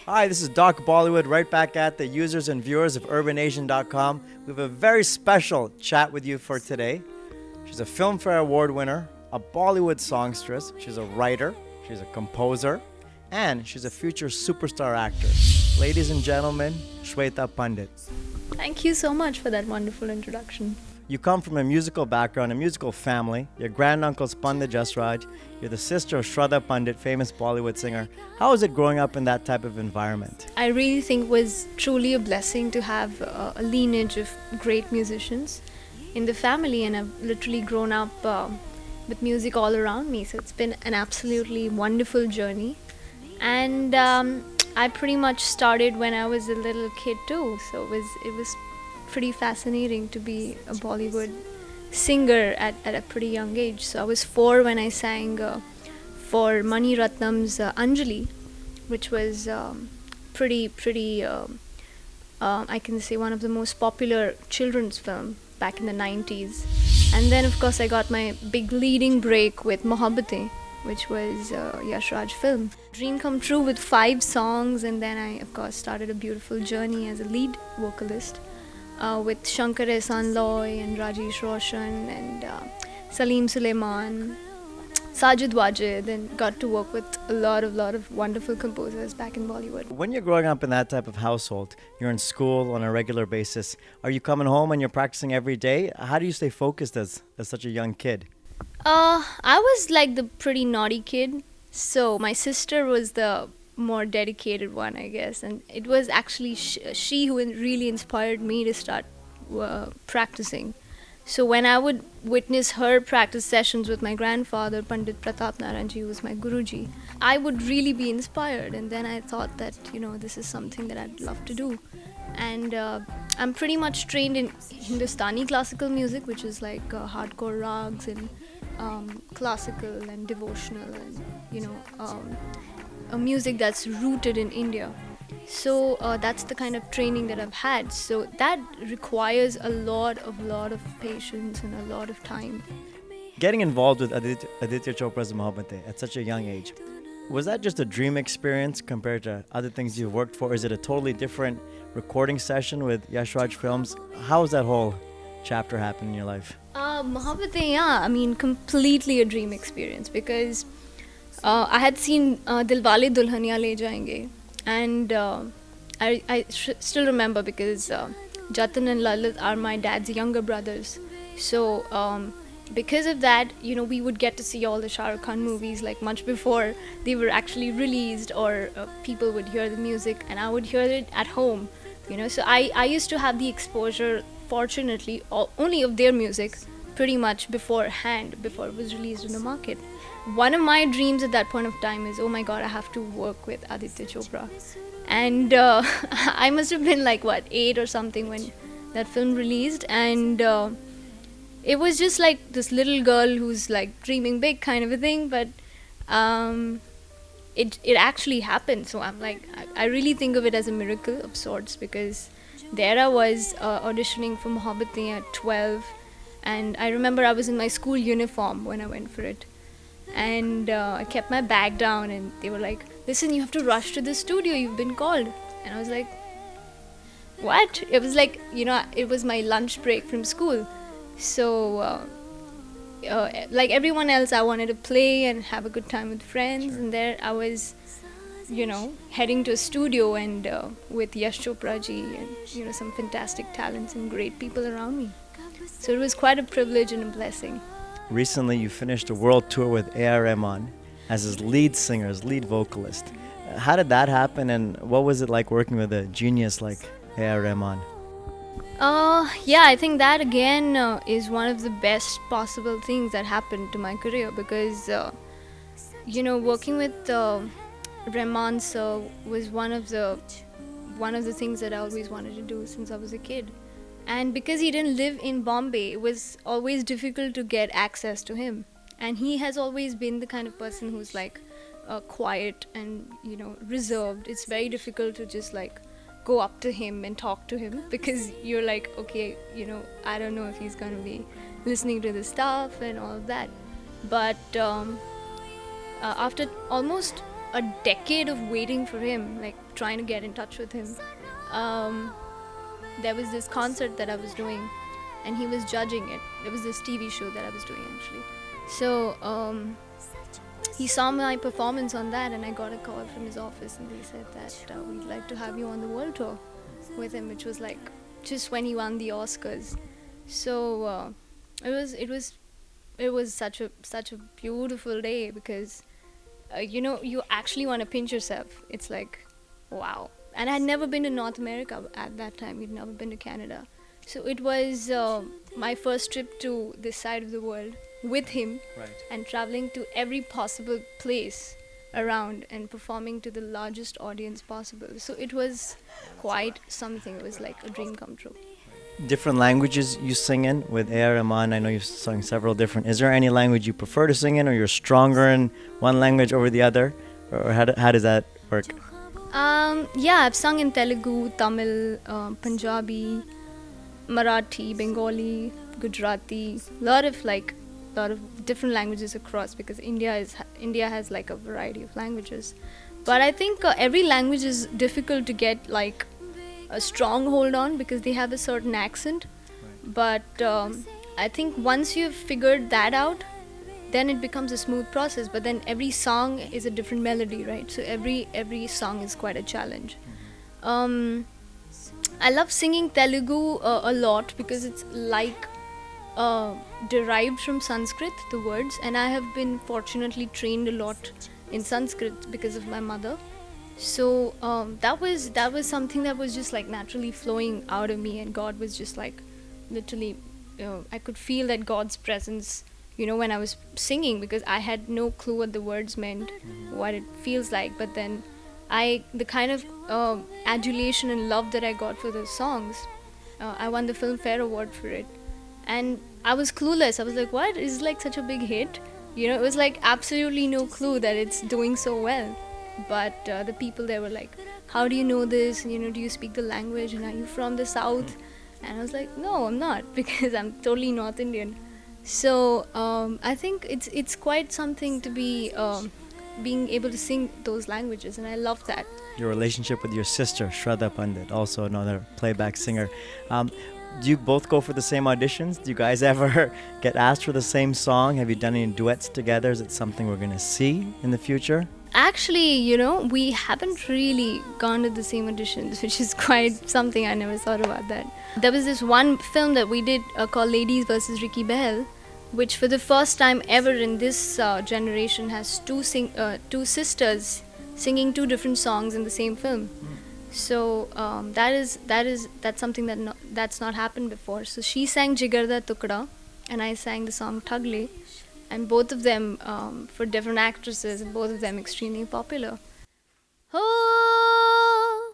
Hi, this is Doc Bollywood, right back at the users and viewers of UrbanAsian.com. We have a very special chat with you for today. She's a Filmfare Award winner, a Bollywood songstress, she's a writer, she's a composer, and she's a future superstar actor. Ladies and gentlemen, Shweta Pandit. Thank you so much for that wonderful introduction. You come from a musical background, a musical family. Your granduncle's Pandit Jasraj. You're the sister of Shweta Pandit, famous Bollywood singer. How was it growing up in that type of environment? I really think it was truly a blessing to have a lineage of great musicians in the family, and I've literally grown up with music all around me. So it's been an absolutely wonderful journey. And I pretty much started when I was a little kid too. So it was pretty fascinating to be a Bollywood singer at a pretty young age. So I was 4 when I sang for Mani Ratnam's Anjali, which was pretty I can say one of the most popular children's film back in the 90s. And then of course I got my big leading break with Mohabbatein, which was Yash Raj film. Dream come true with 5 songs, and then I of course started a beautiful journey as a lead vocalist with Shankar Ehsaan Loy and Rajesh Roshan and Salim Suleiman, Sajid Wajid, and got to work with a lot of wonderful composers back in Bollywood. When you're growing up in that type of household, you're in school on a regular basis. Are you coming home and you're practicing every day? How do you stay focused as such a young kid? I was like the pretty naughty kid, so my sister was the more dedicated one, I guess, and it was actually she who really inspired me to start practicing. So when I would witness her practice sessions with my grandfather, Pandit Pratap Narayanji, who was my Guruji, I would really be inspired, and then I thought that, this is something that I'd love to do. And I'm pretty much trained in Hindustani classical music, which is like hardcore rags and classical and devotional and, a music that's rooted in India. So that's the kind of training that I've had. So that requires a lot of patience and a lot of time. Getting involved with Aditya Chopra's Mohabbatein at such a young age, was that just a dream experience compared to other things you've worked for? Is it a totally different recording session with Yash Raj Films? How has that whole chapter happened in your life? Mohabbatein, yeah, I mean, completely a dream experience, because I had seen Dilwale Dulhaniya Le Jayenge, and I still remember, because Jatin and Lalit are my dad's younger brothers. So because of that, we would get to see all the Shah Rukh Khan movies like much before they were actually released, or people would hear the music and I would hear it at home. So I used to have the exposure, fortunately, only of their music pretty much beforehand, before it was released in the market. One of my dreams at that point of time is, oh my god, I have to work with Aditya Chopra. And I must have been like 8 or something when that film released, and it was just like this little girl who's like dreaming big kind of a thing, but it actually happened. So I'm like, I really think of it as a miracle of sorts, because there I was auditioning for Mohabbatein at 12, and I remember I was in my school uniform when I went for it. And I kept my bag down, and they were like, listen, you have to rush to the studio, you've been called. And I was like, what? It was like, it was my lunch break from school. So like everyone else, I wanted to play and have a good time with friends. Sure. And there I was, heading to a studio, and with Yash Chopra ji and some fantastic talents and great people around me. So it was quite a privilege and a blessing. Recently, you finished a world tour with AR Rahman as his lead singer, his lead vocalist. How did that happen, and what was it like working with a genius like AR Rahman? Yeah, I think that again is one of the best possible things that happened to my career, because working with Rahman sir was one of the things that I always wanted to do since I was a kid. And because he didn't live in Bombay, it was always difficult to get access to him. And he has always been the kind of person who's like quiet and reserved. It's very difficult to just like go up to him and talk to him, because you're like, okay, I don't know if he's gonna be listening to the stuff and all of that. But after almost a decade of waiting for him, like trying to get in touch with him, um, there was this concert that I was doing, and he was judging it. There was this TV show that I was doing actually. So he saw my performance on that, and I got a call from his office, and they said that we'd like to have you on the world tour with him, which was like just when he won the Oscars. So it was such a beautiful day, because you actually want to pinch yourself. It's like, wow. And I had never been to North America at that time. We'd never been to Canada. So it was my first trip to this side of the world with him, Right. and traveling to every possible place around and performing to the largest audience possible. So it was quite something. It was like a dream come true. Different languages you sing in with AR Rahman. I know you've sung several different. Is there any language you prefer to sing in, or you're stronger in one language over the other? Or how does that work? Yeah, I've sung in Telugu, Tamil, Punjabi, Marathi, Bengali, Gujarati, lot of different languages across, because India has like a variety of languages. But I think every language is difficult to get like a strong hold on, because they have a certain accent. But I think once you've figured that out, then it becomes a smooth process. But then every song is a different melody, right? So every song is quite a challenge. I love singing Telugu a lot, because it's like derived from Sanskrit, the words, and I have been fortunately trained a lot in Sanskrit because of my mother. So that was something that was just like naturally flowing out of me, and God was just like literally, I could feel that God's presence, when I was singing, because I had no clue what the words meant, what it feels like. But then the kind of adulation and love that I got for those songs, I won the Filmfare Award for it. And I was clueless. I was like, what? It's like such a big hit. It was like absolutely no clue that it's doing so well. But the people there were like, how do you know this? Do you speak the language? And are you from the South? And I was like, no, I'm not, because I'm totally North Indian. So I think it's quite something to be being able to sing those languages, and I love that. Your relationship with your sister, Shweta Pandit, also another playback singer. Do you both go for the same auditions? Do you guys ever get asked for the same song? Have you done any duets together? Is it something we're going to see in the future? Actually, we haven't really gone to the same auditions, which is quite something. I never thought about that. There was this one film that we did called Ladies vs. Ricky Bell, which for the first time ever in this generation has two sisters singing two different songs in the same film. So that's something that's not happened before. So she sang Jigarda Tukda, and I sang the song Thagle, and both of them for different actresses, and both of them extremely popular. Oh,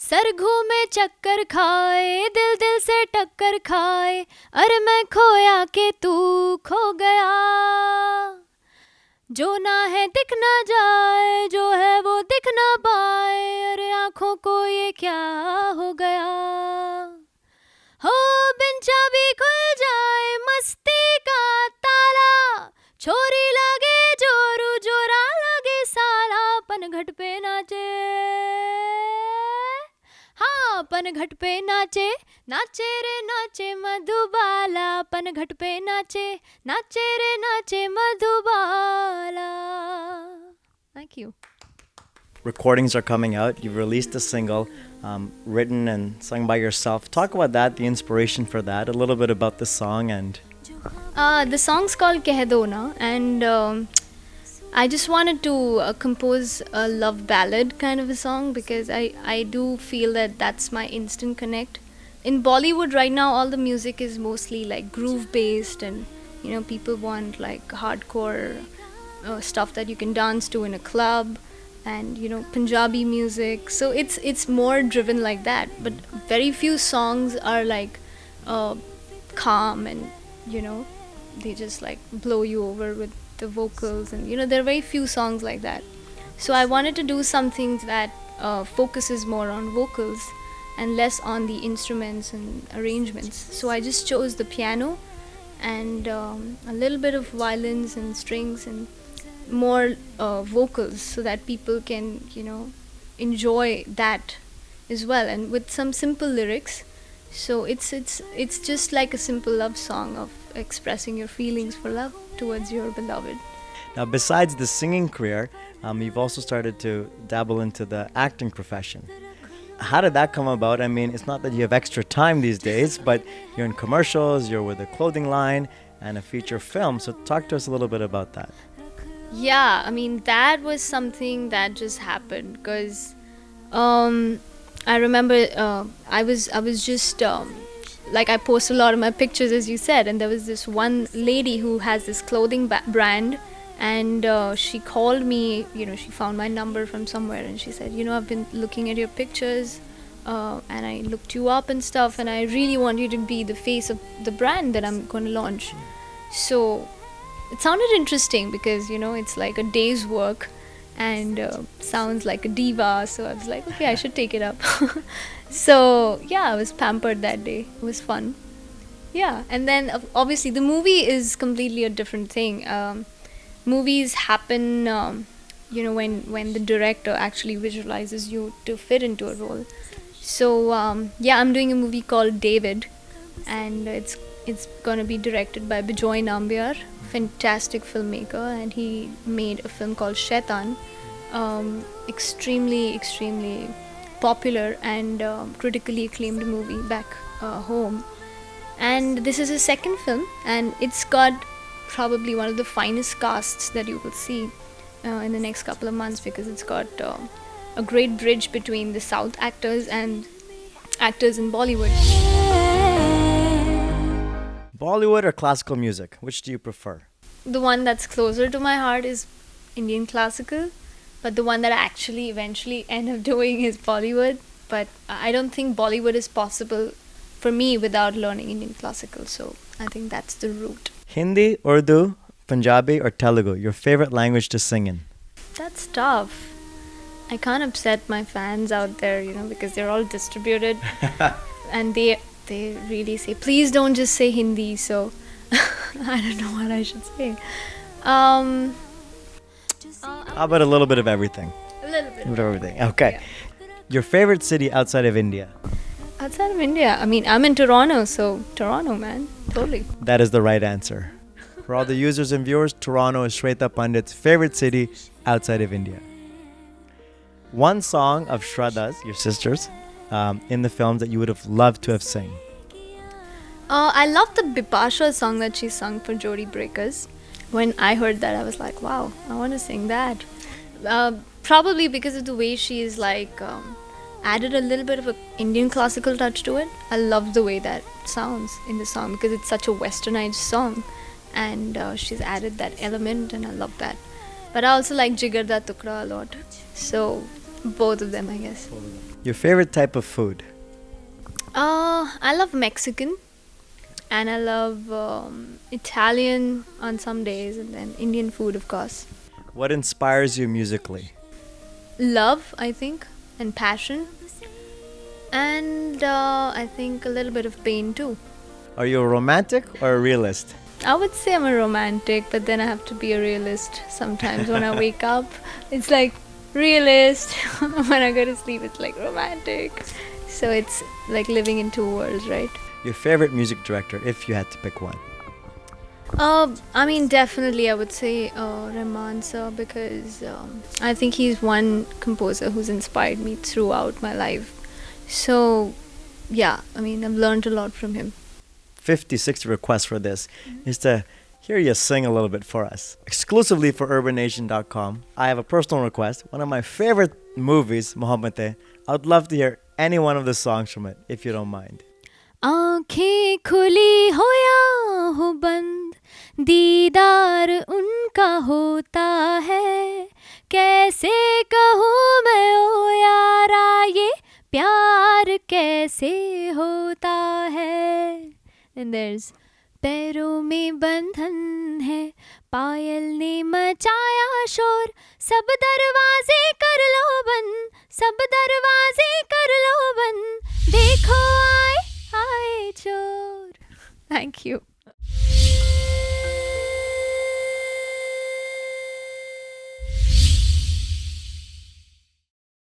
sir घूमे चक्कर खाए, दिल दिल से टक्कर खाए, अरे मैं खोया के तू खो गया, जो ना है दिख ना जाए, जो है वो दिख ना पाए, अरे आँखों को ये क्या हो गया, हो बिन चाबी खुल जाए मस्ती का ताला, छोरी लगे जोरू जोरा लगे साला, पनघट पे नाचे, हाँ पनघट पे नाचे, नाचे रे नाचे मधुबाला, पनघट पे नाचे, नाचे रे नाचे Madhubala. Thank you. Recordings are coming out. You've released a single, written and sung by yourself. Talk about that, the inspiration for that, a little bit about the song. And the song's called Keh Do Na, and I just wanted to compose a love ballad kind of a song, because I do feel that that's my instant connect. In Bollywood right now, all the music is mostly like groove based, and people want like hardcore stuff that you can dance to in a club, and Punjabi music. So it's more driven like that. But very few songs are like calm, and they just like blow you over with the vocals, and there are very few songs like that. So I wanted to do something that focuses more on vocals and less on the instruments and arrangements. So I just chose the piano and a little bit of violins and strings and more vocals so that people can, enjoy that as well, and with some simple lyrics. So it's just like a simple love song of expressing your feelings for love towards your beloved. Now, besides the singing career, you've also started to dabble into the acting profession. How did that come about? I mean, it's not that you have extra time these days, but you're in commercials, you're with a clothing line, and a feature film. So, talk to us a little bit about that. Yeah, I mean that was something that just happened because I remember I was just like I post a lot of my pictures as you said, and there was this one lady who has this clothing brand, and she called me. She found my number from somewhere, and she said, I've been looking at your pictures, and I looked you up and stuff, and I really want you to be the face of the brand that I'm going to launch. So it sounded interesting because it's like a day's work, and sounds like a diva. So I was like, okay, I should take it up. So yeah, I was pampered that day. It was fun. Yeah, and then obviously the movie is completely a different thing. Movies happen, when the director actually visualizes you to fit into a role. So yeah, I'm doing a movie called David, and it's gonna be directed by Bijoy Nambiar, fantastic filmmaker, and he made a film called Shaitan, extremely popular and critically acclaimed movie back home. And this is his second film, and it's got probably one of the finest casts that you will see in the next couple of months, because it's got a great bridge between the South actors and actors in Bollywood. Bollywood or classical music? Which do you prefer? The one that's closer to my heart is Indian classical, but the one that I actually eventually end up doing is Bollywood. But I don't think Bollywood is possible for me without learning Indian classical, so I think that's the route. Hindi, Urdu, Punjabi, or Telugu? Your favorite language to sing in? That's tough. I can't upset my fans out there, because they're all distributed, and they really say, please don't just say Hindi. So I don't know what I should say. How about a little bit of everything? A little bit of everything. Okay. Yeah. Your favorite city outside of India? Outside of India, I mean, I'm in Toronto, so Toronto, man, totally. That is the right answer. For all the users and viewers, Toronto is Shweta Pandit's favorite city outside of India. One song of Shweta's, your sister's, in the films that you would have loved to have sang? I love the Bipasha song that she sung for Jodi Breakers. When I heard that, I was like, wow, I want to sing that. Probably because of the way she is added a little bit of an Indian classical touch to it. I love the way that sounds in the song because it's such a westernized song, and she's added that element, and I love that. But I also like Jigar Da Tukra a lot. So both of them, I guess. Your favorite type of food? I love Mexican, and I love Italian on some days, and then Indian food, of course. What inspires you musically? Love, I think, and passion, and I think a little bit of pain too. Are you a romantic or a realist? I would say I'm a romantic, but then I have to be a realist sometimes. When I wake up, it's like realist. When I go to sleep, it's like romantic. So it's like living in two worlds, right? Your favorite music director, if you had to pick one? I mean, definitely I would say Rahman sir, because I think he's one composer who's inspired me throughout my life. So yeah, I mean, I've learned a lot from him. 50, 60 requests for this is to hear you sing a little bit for us. Exclusively for UrbanNation.com, I have a personal request. One of my favorite movies, Mohammate. I would love to hear any one of the songs from it, if you don't mind. आँखें खुली हो या हो बंद, दीदार उनका होता है, कैसे कहूँ मैं ओ यारा ये प्यार कैसे होता है. Then there's पैरों में बंधन है, पायल ने मचाया शोर, सब दरवाजे कर लो बंद, सब दरवाजे कर लो बंद, देखो आए आए चोर. Thank you.